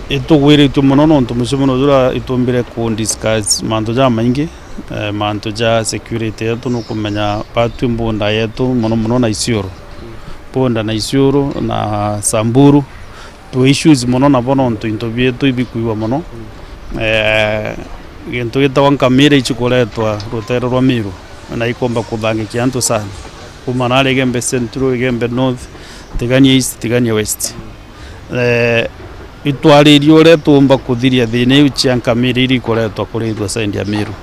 itugwiritwe muno nontu mucimo jura itumbire ku discuss manto ja maingi manto ja security yetu no kumenya patu mbunda yetu muno na Isiolo ponda na Isiolo na Samburu tu issues muno na bono ntu intobie tu ibikuiwa muno gento gitawa kamera ichikoletwa rutero rwa Miru na ikomba kubangikia antu sana kumanale gembe central gembe north tigania east tigania west itwaririo retumba kuthiria thine ucia kamera iri koletwa kurithwa side ya Miru.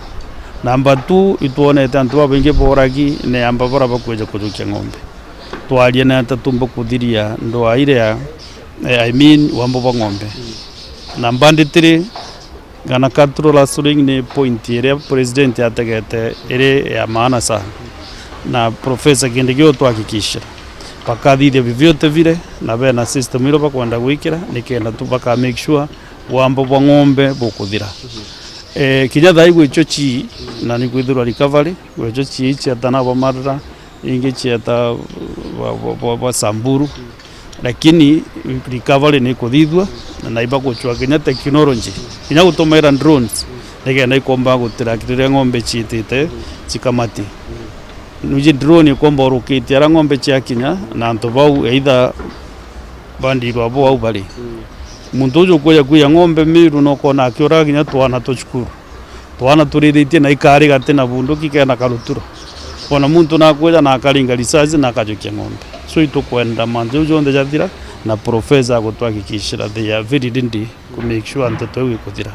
Number 2 ituonete antu baingi boragi ne amba bora bakweja kujukia ng'ombe twarie na tatumba kuthiria ndoa ile ya wambo ba ng'ombe. Number 3 gana control swing ni point ile president ategete ile ya maana sana na professor Kindegio tuhakikisha pakathithia vivyote vile na bena system ile bakwenda gwikira nikenda tu baka make sure wambo bwa ng'ombe bukuthira kinya thaigu icho chi na ni kwithura recovery icho chi chiatana ba marra ingi chiata wa Samburu lakini recovery ni kuthithwa na iba kuchwa kinya technology kinya gutumira drones nikenda ikomba gutira kirire ng'ombe chitite chikamati nuje drone ikomba roketi ara ng'ombe chiakinya na antu bau either bandi rwabo au bali muntu ujo kuya ng'ombe Miru no kona akiora kinya twana tuchukuru twana turithite na ikari gate na bunduki kena karuturo ona muntu na kuja na akaringa risazi na akajokia ng'ombe so itukwenda manzo ujo nde jathira na professor gutwakikishira they are very dindi ku make sure antu twewe kuthira.